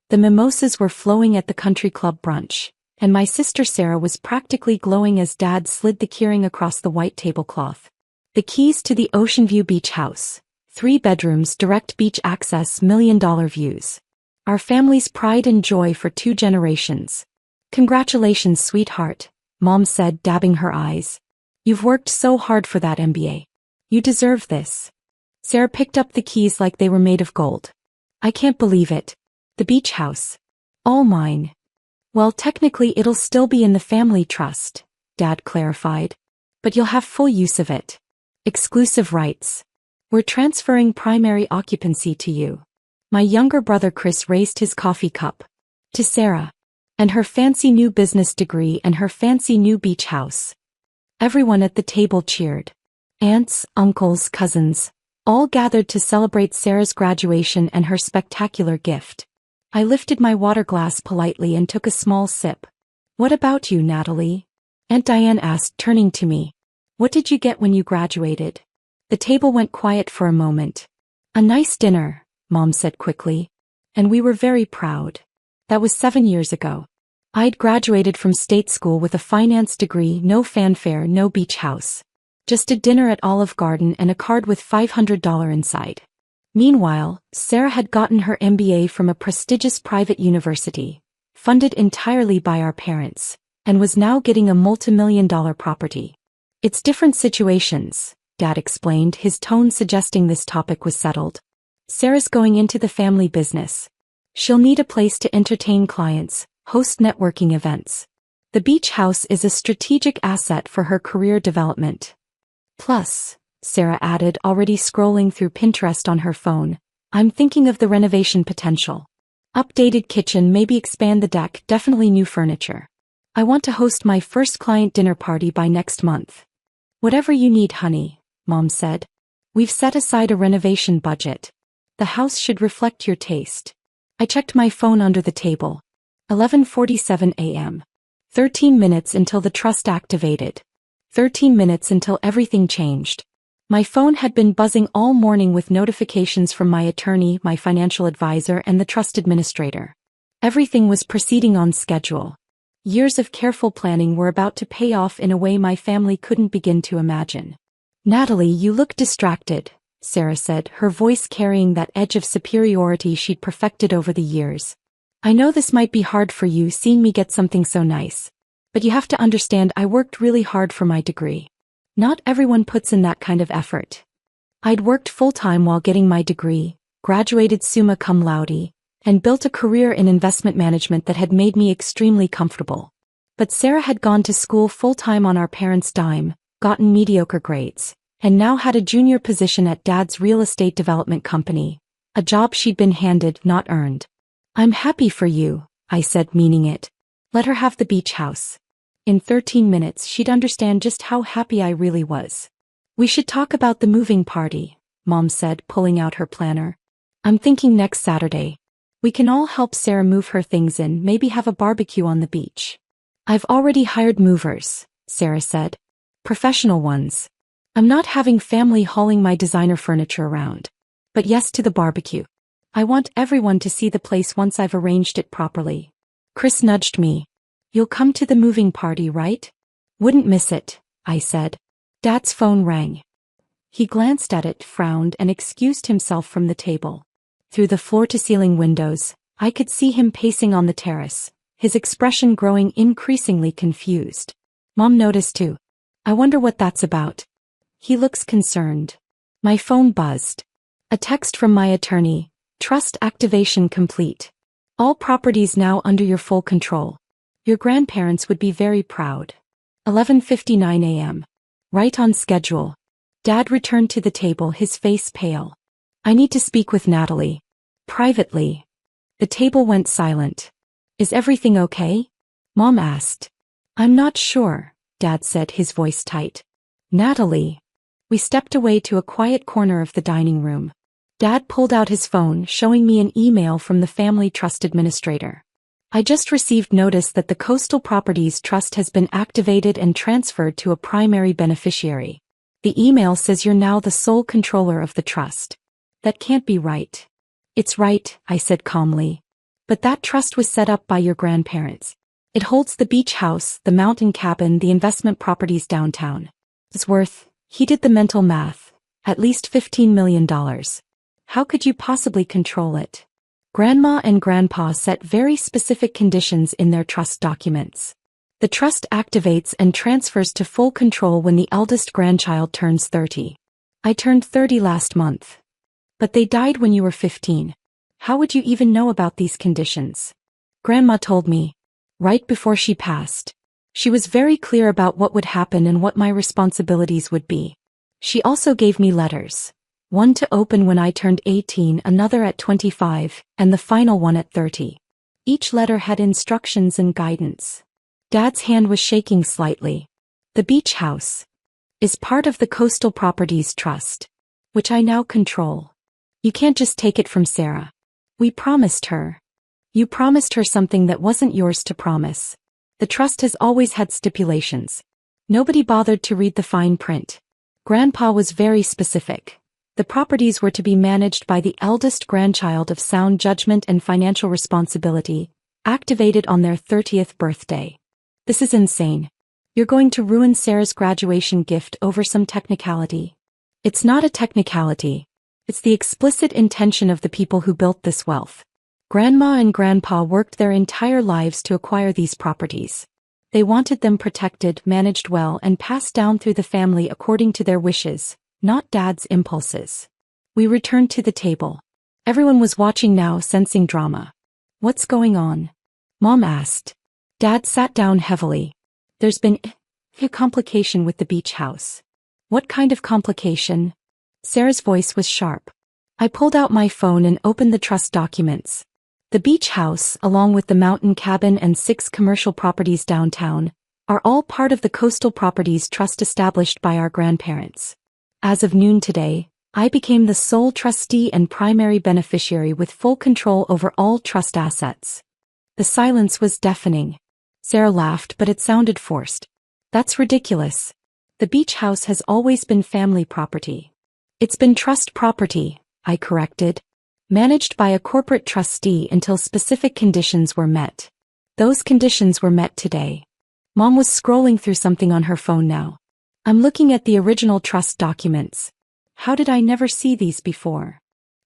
The mimosas were flowing at the country club brunch, and my sister Sarah was practically glowing as Dad slid the keyring across the white tablecloth. The keys to the Oceanview beach house. 3 bedrooms, direct beach access, million-dollar views. Our family's pride and joy for 2 generations. Congratulations, sweetheart, Mom said, dabbing her eyes. You've worked so hard for that MBA. You deserve this. Sarah picked up the keys like they were made of gold. I can't believe it. The beach house. All mine. Well, technically it'll still be in the family trust, Dad clarified. But you'll have full use of it. Exclusive rights. We're transferring primary occupancy to you. My younger brother Chris raised his coffee cup. To Sarah. And her fancy new business degree and her fancy new beach house. Everyone at the table cheered. Aunts, uncles, cousins, all gathered to celebrate Sarah's graduation and her spectacular gift. I lifted my water glass politely and took a small sip. What about you, Natalie? Aunt Diane asked, turning to me. What did you get when you graduated? The table went quiet for a moment. A nice dinner, Mom said quickly. And we were very proud. That was 7 years ago. I'd graduated from state school with a finance degree, no fanfare, no beach house. Just a dinner at Olive Garden and a card with $500 inside. Meanwhile, Sarah had gotten her MBA from a prestigious private university, funded entirely by our parents, and was now getting a multi-million-dollar property. It's different situations, Dad explained, his tone suggesting this topic was settled. Sarah's going into the family business. She'll need a place to entertain clients, host networking events. The beach house is a strategic asset for her career development. Plus, Sarah added, already scrolling through Pinterest on her phone, I'm thinking of the renovation potential. Updated kitchen, maybe expand the deck, definitely new furniture. I want to host my first client dinner party by next month. Whatever you need, honey, Mom said. We've set aside a renovation budget. The house should reflect your taste. I checked my phone under the table. 11:47 a.m. 13 minutes until the trust activated. 13 minutes until everything changed. My phone had been buzzing all morning with notifications from my attorney, my financial advisor, and the trust administrator. Everything was proceeding on schedule. Years of careful planning were about to pay off in a way my family couldn't begin to imagine. Natalie, you look distracted, Sarah said, her voice carrying that edge of superiority she'd perfected over the years. I know this might be hard for you, seeing me get something so nice. But you have to understand, I worked really hard for my degree. Not everyone puts in that kind of effort. I'd worked full-time while getting my degree, graduated summa cum laude, and built a career in investment management that had made me extremely comfortable. But Sarah had gone to school full-time on our parents' dime, gotten mediocre grades, and now had a junior position at Dad's real estate development company, a job she'd been handed, not earned. I'm happy for you, I said, meaning it. Let her have the beach house. In 13 minutes she'd understand just how happy I really was. We should talk about the moving party, Mom said, pulling out her planner. I'm thinking next Saturday. We can all help Sarah move her things in, maybe have a barbecue on the beach. I've already hired movers, Sarah said. Professional ones. I'm not having family hauling my designer furniture around. But yes to the barbecue. I want everyone to see the place once I've arranged it properly. Chris nudged me. You'll come to the moving party, right? Wouldn't miss it, I said. Dad's phone rang. He glanced at it, frowned, and excused himself from the table. Through the floor-to-ceiling windows, I could see him pacing on the terrace, his expression growing increasingly confused. Mom noticed too. I wonder what that's about. He looks concerned. My phone buzzed. A text from my attorney. Trust activation complete. All properties now under your full control. Your grandparents would be very proud. 11:59 a.m. Right on schedule. Dad returned to the table, his face pale. I need to speak with Natalie. Privately. The table went silent. Is everything okay? Mom asked. I'm not sure, Dad said, his voice tight. Natalie. We stepped away to a quiet corner of the dining room. Dad pulled out his phone, showing me an email from the Family Trust Administrator. I just received notice that the Coastal Properties Trust has been activated and transferred to a primary beneficiary. The email says you're now the sole controller of the trust. That can't be right. It's right, I said calmly. But that trust was set up by your grandparents. It holds the beach house, the mountain cabin, the investment properties downtown. It's worth, he did the mental math, at least $15 million. How could you possibly control it? Grandma and Grandpa set very specific conditions in their trust documents. The trust activates and transfers to full control when the eldest grandchild turns 30. I turned 30 last month. But they died when you were 15. How would you even know about these conditions? Grandma told me. Right before she passed. She was very clear about what would happen and what my responsibilities would be. She also gave me letters. One to open when I turned 18, another at 25, and the final one at 30. Each letter had instructions and guidance. Dad's hand was shaking slightly. The beach house is part of the Coastal Properties Trust, which I now control. You can't just take it from Sarah. We promised her. You promised her something that wasn't yours to promise. The trust has always had stipulations. Nobody bothered to read the fine print. Grandpa was very specific. The properties were to be managed by the eldest grandchild of sound judgment and financial responsibility, activated on their 30th birthday. This is insane. You're going to ruin Sarah's graduation gift over some technicality. It's not a technicality. It's the explicit intention of the people who built this wealth. Grandma and Grandpa worked their entire lives to acquire these properties. They wanted them protected, managed well, and passed down through the family according to their wishes, not Dad's impulses. We returned to the table. Everyone was watching now, sensing drama. What's going on? Mom asked. Dad sat down heavily. There's been a complication with the beach house. What kind of complication? Sarah's voice was sharp. I pulled out my phone and opened the trust documents. The beach house, along with the mountain cabin and 6 commercial properties downtown, are all part of the Coastal Properties Trust established by our grandparents. As of noon today, I became the sole trustee and primary beneficiary with full control over all trust assets. The silence was deafening. Sarah laughed, but it sounded forced. That's ridiculous. The beach house has always been family property. It's been trust property, I corrected. Managed by a corporate trustee until specific conditions were met. Those conditions were met today. Mom was scrolling through something on her phone now. I'm looking at the original trust documents. How did I never see these before?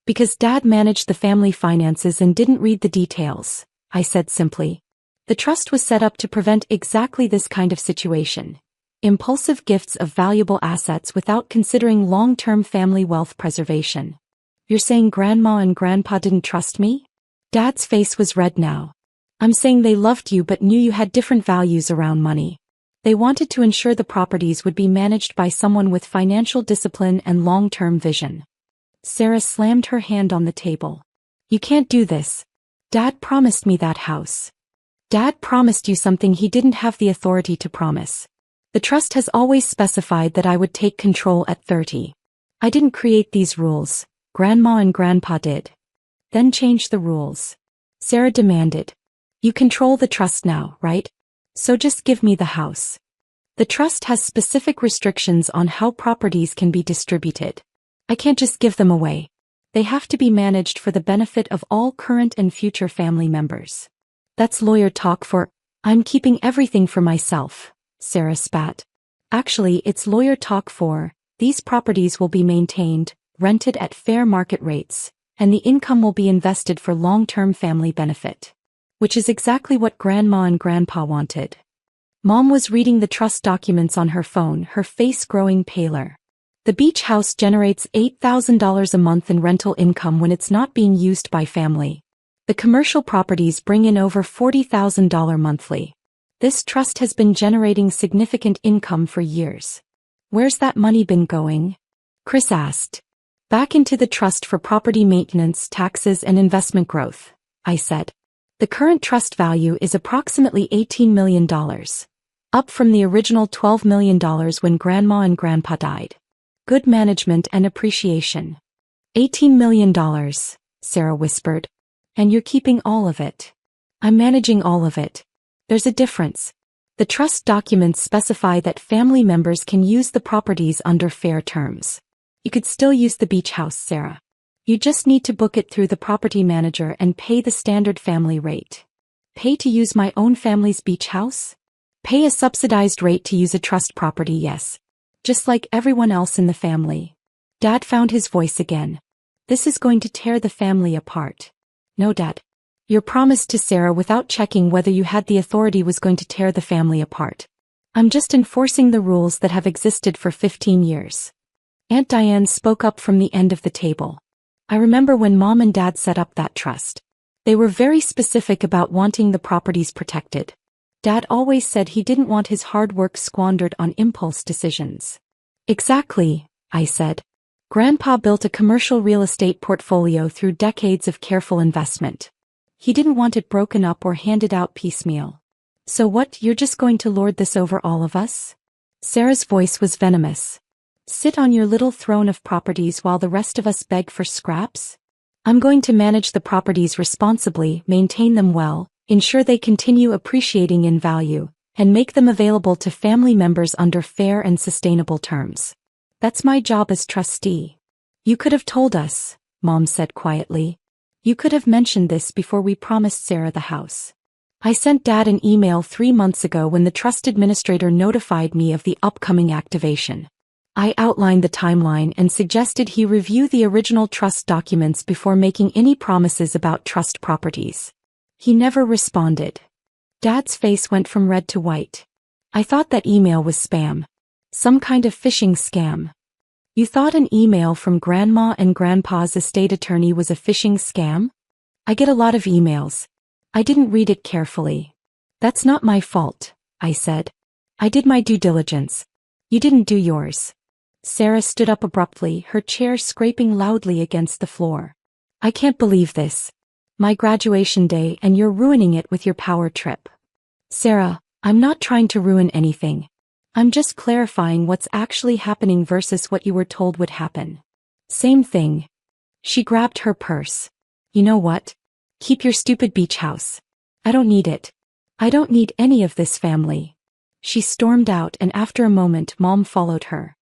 Because Dad managed the family finances and didn't read the details, I said simply. The trust was set up to prevent exactly this kind of situation. Impulsive gifts of valuable assets without considering long-term family wealth preservation. You're saying Grandma and Grandpa didn't trust me? Dad's face was red now. I'm saying they loved you but knew you had different values around money. They wanted to ensure the properties would be managed by someone with financial discipline and long-term vision. Sarah slammed her hand on the table. You can't do this. Dad promised me that house. Dad promised you something he didn't have the authority to promise. The trust has always specified that I would take control at 30. I didn't create these rules. Grandma and Grandpa did. Then change the rules. Sarah demanded. You control the trust now, right? So just give me the house. The trust has specific restrictions on how properties can be distributed. I can't just give them away. They have to be managed for the benefit of all current and future family members. That's lawyer talk for, I'm keeping everything for myself, Sarah spat. Actually, it's lawyer talk for, these properties will be maintained, rented at fair market rates, and the income will be invested for long-term family benefit. Which is exactly what Grandma and Grandpa wanted. Mom was reading the trust documents on her phone, her face growing paler. The beach house generates $8,000 a month in rental income when it's not being used by family. The commercial properties bring in over $40,000 monthly. This trust has been generating significant income for years. Where's that money been going? Chris asked. Back into the trust for property maintenance, taxes, and investment growth, I said. The current trust value is approximately $18 million, up from the original $12 million when Grandma and Grandpa died. Good management and appreciation. $18 million, Sarah whispered. And you're keeping all of it. I'm managing all of it. There's a difference. The trust documents specify that family members can use the properties under fair terms. You could still use the beach house, Sarah. You just need to book it through the property manager and pay the standard family rate. Pay to use my own family's beach house? Pay a subsidized rate to use a trust property, yes. Just like everyone else in the family. Dad found his voice again. This is going to tear the family apart. No, Dad. Your promise to Sarah without checking whether you had the authority was going to tear the family apart. I'm just enforcing the rules that have existed for 15 years. Aunt Diane spoke up from the end of the table. I remember when Mom and Dad set up that trust. They were very specific about wanting the properties protected. Dad always said he didn't want his hard work squandered on impulse decisions. Exactly, I said. Grandpa built a commercial real estate portfolio through decades of careful investment. He didn't want it broken up or handed out piecemeal. So what, you're just going to lord this over all of us? Sarah's voice was venomous. Sit on your little throne of properties while the rest of us beg for scraps? I'm going to manage the properties responsibly, maintain them well, ensure they continue appreciating in value, and make them available to family members under fair and sustainable terms. That's my job as trustee. You could have told us, Mom said quietly. You could have mentioned this before we promised Sarah the house. I sent Dad an email 3 months ago when the trust administrator notified me of the upcoming activation. I outlined the timeline and suggested he review the original trust documents before making any promises about trust properties. He never responded. Dad's face went from red to white. I thought that email was spam. Some kind of phishing scam. You thought an email from Grandma and Grandpa's estate attorney was a phishing scam? I get a lot of emails. I didn't read it carefully. That's not my fault, I said. I did my due diligence. You didn't do yours. Sarah stood up abruptly, her chair scraping loudly against the floor. I can't believe this. My graduation day and you're ruining it with your power trip. Sarah, I'm not trying to ruin anything. I'm just clarifying what's actually happening versus what you were told would happen. Same thing. She grabbed her purse. You know what? Keep your stupid beach house. I don't need it. I don't need any of this family. She stormed out and after a moment Mom followed her.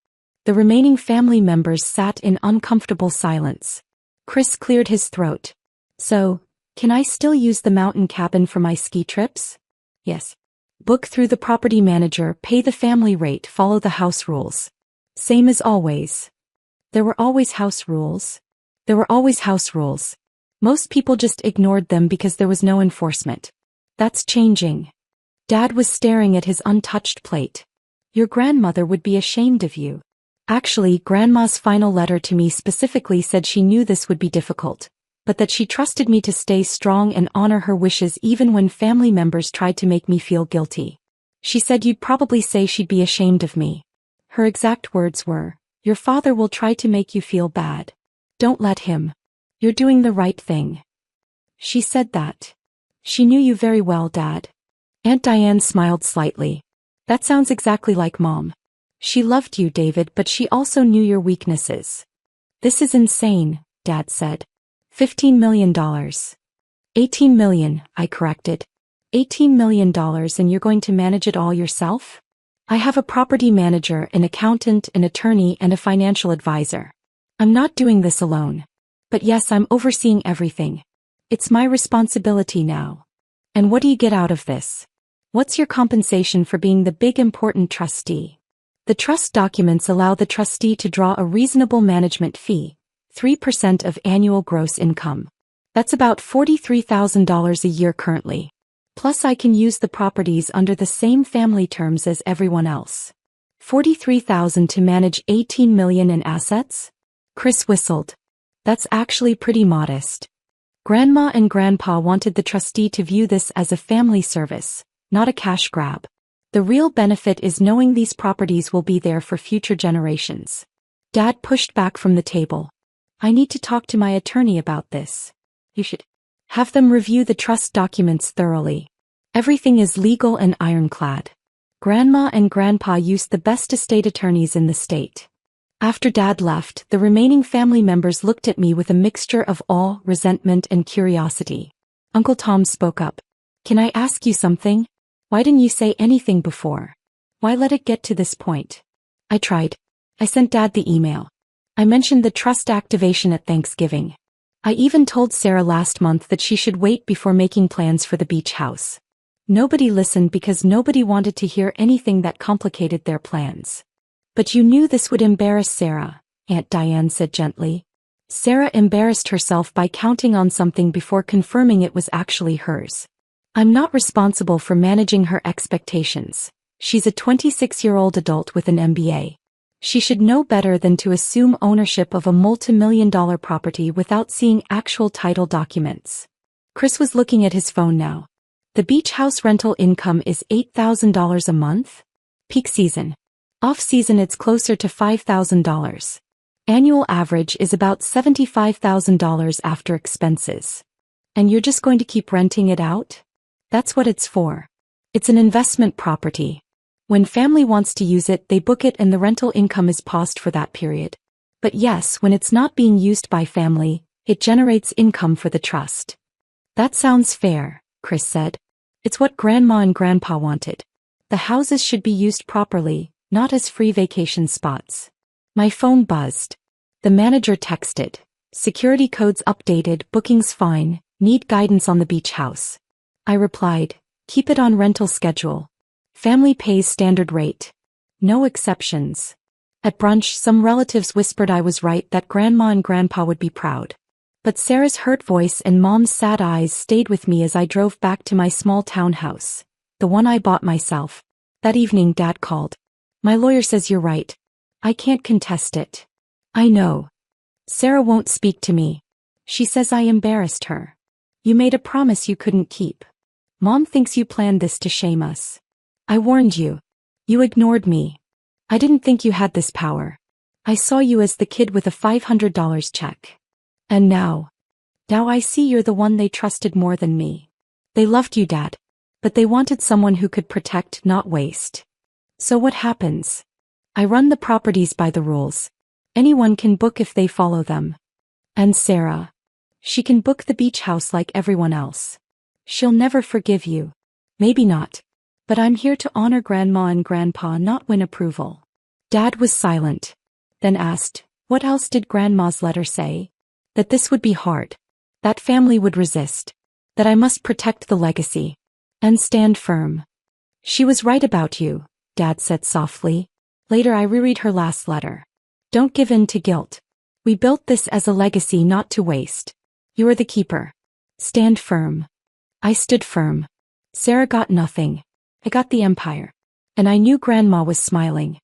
The remaining family members sat in uncomfortable silence. Chris cleared his throat. So, can I still use the mountain cabin for my ski trips? Yes. Book through the property manager, pay the family rate, follow the house rules. Same as always. There were always house rules. There were always house rules. Most people just ignored them because there was no enforcement. That's changing. Dad was staring at his untouched plate. Your grandmother would be ashamed of you. Actually, Grandma's final letter to me specifically said she knew this would be difficult, but that she trusted me to stay strong and honor her wishes even when family members tried to make me feel guilty. She said you'd probably say she'd be ashamed of me. Her exact words were, "Your father will try to make you feel bad. Don't let him. You're doing the right thing." She said that. She knew you very well, Dad. Aunt Diane smiled slightly. That sounds exactly like Mom. She loved you, David, but she also knew your weaknesses. This is insane, Dad said. $15 million. $18 million, I corrected. $18 million and you're going to manage it all yourself? I have a property manager, an accountant, an attorney, and a financial advisor. I'm not doing this alone. But yes, I'm overseeing everything. It's my responsibility now. And what do you get out of this? What's your compensation for being the big important trustee? The trust documents allow the trustee to draw a reasonable management fee, 3% of annual gross income. That's about $43,000 a year currently. Plus I can use the properties under the same family terms as everyone else. $43,000 to manage $18 million in assets? Chris whistled. That's actually pretty modest. Grandma and Grandpa wanted the trustee to view this as a family service, not a cash grab. The real benefit is knowing these properties will be there for future generations. Dad pushed back from the table. I need to talk to my attorney about this. You should have them review the trust documents thoroughly. Everything is legal and ironclad. Grandma and Grandpa used the best estate attorneys in the state. After Dad left, the remaining family members looked at me with a mixture of awe, resentment, and curiosity. Uncle Tom spoke up. Can I ask you something? Why didn't you say anything before? Why let it get to this point? I tried. I sent Dad the email. I mentioned the trust activation at Thanksgiving. I even told Sarah last month that she should wait before making plans for the beach house. Nobody listened because nobody wanted to hear anything that complicated their plans. But you knew this would embarrass Sarah, Aunt Diane said gently. Sarah embarrassed herself by counting on something before confirming it was actually hers. I'm not responsible for managing her expectations. She's a 26-year-old adult with an MBA. She should know better than to assume ownership of a multi-million-dollar property without seeing actual title documents. Chris was looking at his phone now. The beach house rental income is $8,000 a month? Peak season. Off-season it's closer to $5,000. Annual average is about $75,000 after expenses. And you're just going to keep renting it out? That's what it's for. It's an investment property. When family wants to use it, they book it and the rental income is paused for that period. But yes, when it's not being used by family, it generates income for the trust. That sounds fair, Chris said. It's what Grandma and Grandpa wanted. The houses should be used properly, not as free vacation spots. My phone buzzed. The manager texted. Security codes updated, bookings fine, need guidance on the beach house. I replied, keep it on rental schedule. Family pays standard rate. No exceptions. At brunch, some relatives whispered I was right, that Grandma and Grandpa would be proud. But Sarah's hurt voice and Mom's sad eyes stayed with me as I drove back to my small townhouse, the one I bought myself. That evening Dad called. My lawyer says you're right. I can't contest it. I know. Sarah won't speak to me. She says I embarrassed her. You made a promise you couldn't keep. Mom thinks you planned this to shame us. I warned you. You ignored me. I didn't think you had this power. I saw you as the kid with a $500 check. And now I see you're the one they trusted more than me. They loved you, Dad. But they wanted someone who could protect, not waste. So what happens? I run the properties by the rules. Anyone can book if they follow them. And Sarah. She can book the beach house like everyone else. She'll never forgive you. Maybe not. But I'm here to honor Grandma and Grandpa, not win approval. Dad was silent. Then asked, what else did Grandma's letter say? That this would be hard. That family would resist. That I must protect the legacy. And stand firm. She was right about you, Dad said softly. Later I reread her last letter. Don't give in to guilt. We built this as a legacy, not to waste. You are the keeper. Stand firm. I stood firm. Sarah got nothing. I got the empire. And I knew Grandma was smiling.